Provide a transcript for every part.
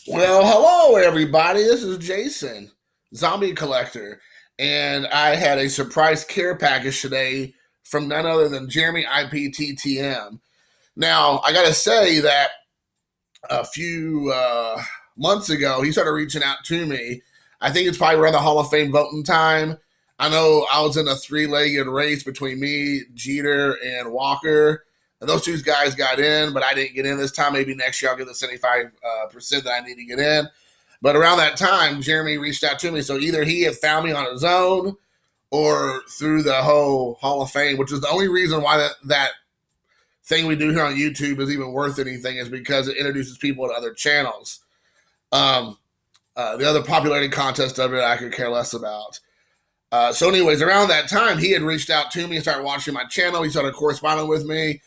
Well, hello everybody. This is Jason, Zombie Collector, and I had a surprise care package today from none other than Jeremy IP TTM. Now, I got to say that a few months ago, he started reaching out to me. I think it's probably around the Hall of Fame voting time. I know I was in a three-legged race between me, Jeter, and Walker. And those two guys got in, but I didn't get in this time. Maybe next year I'll get the 75% that I need to get in. But around that time, Jeremy reached out to me. So either he had found me on his own or through the whole Hall of Fame, which is the only reason why that thing we do here on YouTube is even worth anything, is because it introduces people to other channels. Um, the other popularity contest of it, I could care less about. So, anyways, around that time, he had reached out to me and started watching my channel. He started corresponding with me.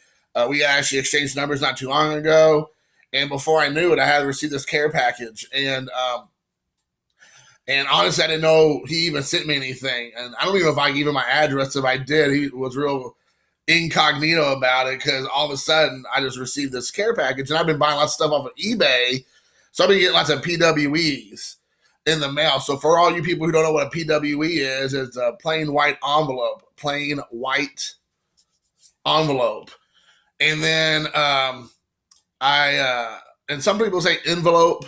We actually exchanged numbers not too long ago. And before I knew it, I had received this care package. And honestly, I didn't know he even sent me anything. And I don't even know if I gave him my address. If I did, he was real incognito about it, because all of a sudden I just received this care package. And I've been buying lots of stuff off of eBay. So I've been getting lots of PWEs in the mail. So for all you people who don't know what a PWE is, it's a plain white envelope. Plain white envelope. And then and some people say envelope,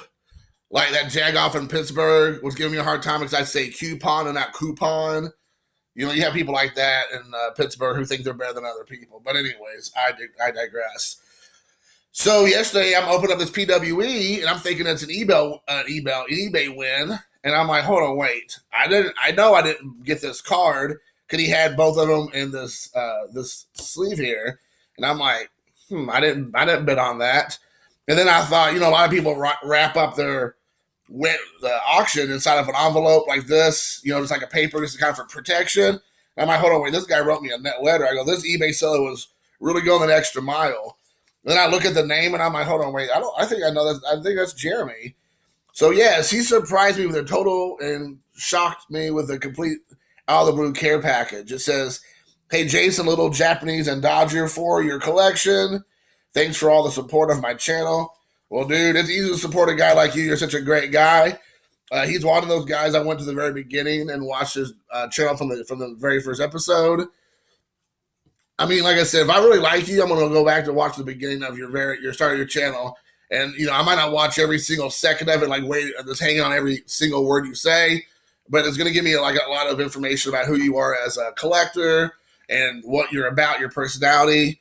like that Jagoff in Pittsburgh was giving me a hard time because I say coupon and not coupon. You know, you have people like that in Pittsburgh who think they're better than other people. But anyways, I digress. So yesterday I'm opening up this PWE and I'm thinking it's an eBay win, and I'm like, hold on, wait, I know I didn't get this card because he had both of them in this sleeve here, and I'm like, I didn't bid on that. And then I thought, a lot of people wrap up the auction inside of an envelope like this, just like a paper, just kind of for protection. And I'm like, hold on, wait, this guy wrote me a net letter. I go, this eBay seller was really going an extra mile. And then I look at the name and I'm like, hold on, wait, I think I know that. I think that's Jeremy. So yes, he surprised me with a total and shocked me with a complete out of the blue care package. It says, hey Jason, little Japanese and Dodger for your collection. Thanks for all the support of my channel. Well, dude, it's easy to support a guy like you. You're such a great guy. He's one of those guys I went to the very beginning and watched his channel from the very first episode. I mean, like I said, if I really like you, I'm going to go back to watch the beginning of your start of your channel. And, I might not watch every single second of it, like wait, just hanging on every single word you say, but it's going to give me like a lot of information about who you are as a collector and what you're about, your personality,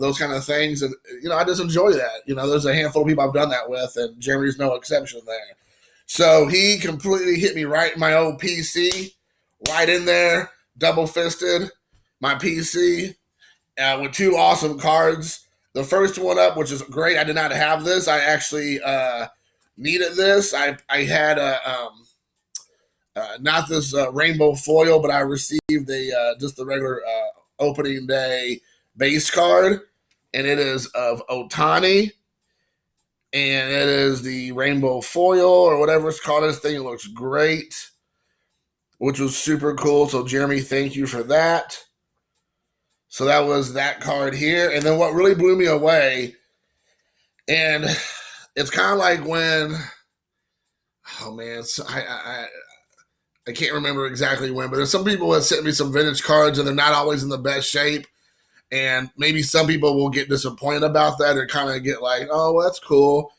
those kind of things. And, I just enjoy that. There's a handful of people I've done that with, and Jeremy's no exception there. So he completely hit me right in my old PC, right in there, double fisted my PC with two awesome cards. The first one up, which is great. I did not have this. I actually needed this. I had not this rainbow foil, but I received just the regular opening day base card, and it is of Otani, and it is the rainbow foil or whatever it's called. This thing, it looks great, which was super cool. So Jeremy, thank you for that. So that was that card here. And then what really blew me away, and it's kind of like when, oh man, I can't remember exactly when, but there's some people that sent me some vintage cards and they're not always in the best shape. And maybe some people will get disappointed about that or kind of get like, oh, well, that's cool.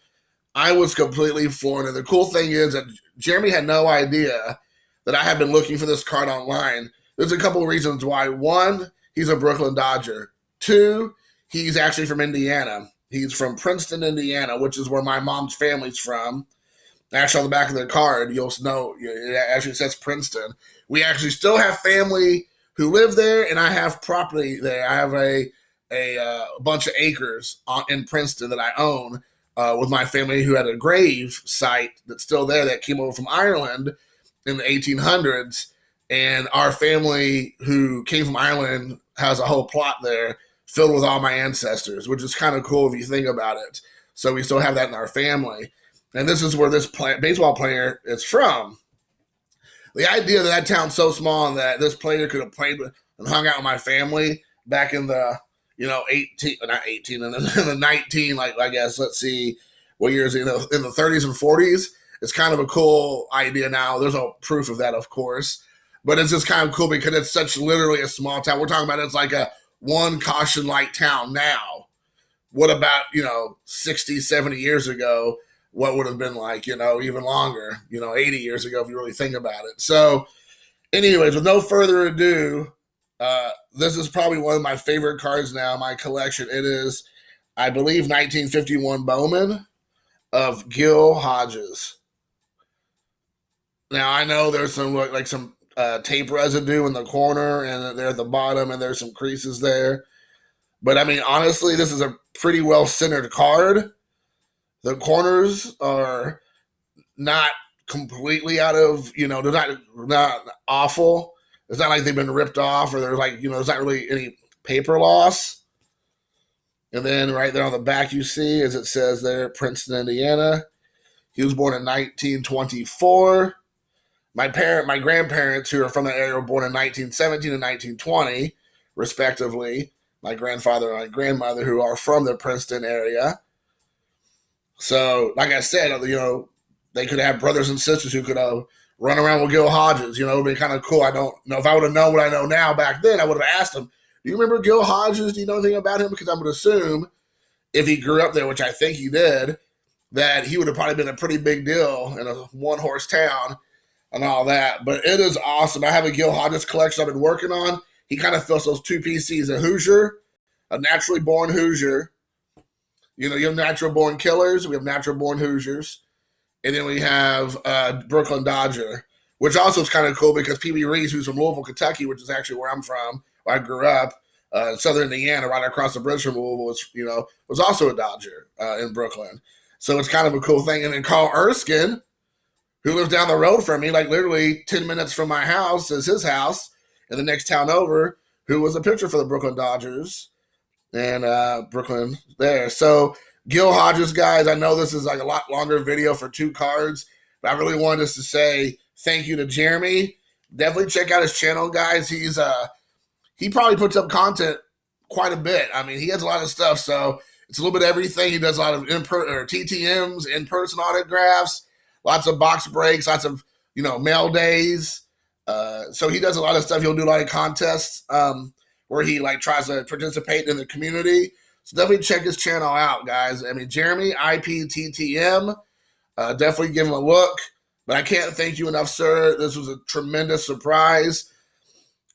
I was completely floored. And the cool thing is that Jeremy had no idea that I had been looking for this card online. There's a couple of reasons why. One, he's a Brooklyn Dodger. Two, he's actually from Indiana. He's from Princeton, Indiana, which is where my mom's family's from. Actually, on the back of the card, you'll know it actually says Princeton. We actually still have family who live there, and I have property there. I have a bunch of acres in Princeton that I own with my family, who had a grave site that's still there that came over from Ireland in the 1800s. And our family who came from Ireland has a whole plot there filled with all my ancestors, which is kind of cool if you think about it. So we still have that in our family. And this is where this baseball player is from. The idea that town's so small and that this player could have played and hung out with my family back in the, 18, not 18, in the 19, like, I guess, let's see, what years, in the 30s and 40s. It's kind of a cool idea now. There's no proof of that, of course, but it's just kind of cool because it's such literally a small town. We're talking about it's like a one caution light town now. What about, 60, 70 years ago? What would have been like, even longer, 80 years ago, if you really think about it. So, anyways, with no further ado, this is probably one of my favorite cards now in my collection. It is, I believe, 1951 Bowman of Gil Hodges. Now, I know there's some tape residue in the corner, and they're at the bottom, and there's some creases there. But, I mean, honestly, this is a pretty well-centered card. The corners are not completely out of, they're not awful. It's not like they've been ripped off or there's there's not really any paper loss. And then right there on the back you see, as it says there, Princeton, Indiana. He was born in 1924. My grandparents, who are from the area, were born in 1917 and 1920, respectively. My grandfather and my grandmother, who are from the Princeton area. So, like I said, they could have brothers and sisters who could run around with Gil Hodges. It would be kind of cool. I don't know if I would have known what I know now back then. I would have asked him, "Do you remember Gil Hodges? Do you know anything about him?" Because I would assume if he grew up there, which I think he did, that he would have probably been a pretty big deal in a one-horse town and all that. But it is awesome. I have a Gil Hodges collection I've been working on. He kind of fills those two PCs: a Hoosier, a naturally born Hoosier. You have natural born killers. We have natural born Hoosiers. And then we have Brooklyn Dodger, which also is kind of cool because Pee-wee Reese, who's from Louisville, Kentucky, which is actually where I'm from, where I grew up, southern Indiana, right across the bridge from Louisville, was also a Dodger in Brooklyn. So it's kind of a cool thing. And then Carl Erskine, who lives down the road from me, like literally 10 minutes from my house, is his house in the next town over, who was a pitcher for the Brooklyn Dodgers and Brooklyn there. So Gil Hodges, guys, I know this is like a lot longer video for two cards, but I really wanted us to say thank you to Jeremy. Definitely check out his channel, guys. He probably puts up content quite a bit. I mean, he has a lot of stuff, so it's a little bit of everything. He does a lot of TTMs, in-person autographs, lots of box breaks, lots of mail days. So he does a lot of stuff. He'll do a lot of contests where he tries to participate in the community. So definitely check his channel out, guys. I mean, Jeremy IP TTM. Definitely give him a look. But I can't thank you enough, sir. This was a tremendous surprise.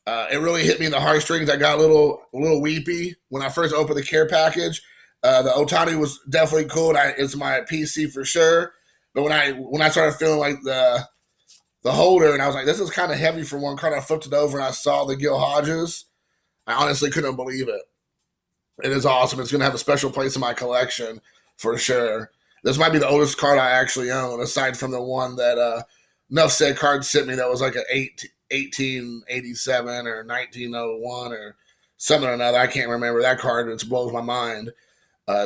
It really hit me in the heartstrings. I got a little weepy when I first opened the care package. The Ohtani was definitely cool. It's my PC for sure. But when I started feeling like the holder, and I was like, this is kind of heavy for one card, I flipped it over and I saw the Gil Hodges. I honestly couldn't believe it. It is awesome. It's going to have a special place in my collection for sure. This might be the oldest card I actually own, aside from the one that Nuff Said Cards sent me that was like an 1887 or 1901 or something or another. I can't remember that card. It blows my mind,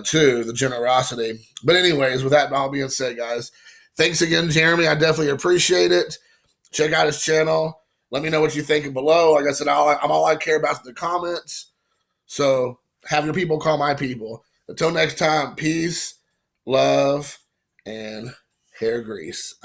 too, the generosity. But anyways, with that all being said, guys, thanks again, Jeremy. I definitely appreciate it. Check out his channel. Let me know what you think below. Like I said, all I care about is the comments. So have your people call my people. Until next time, peace, love, and hair grease.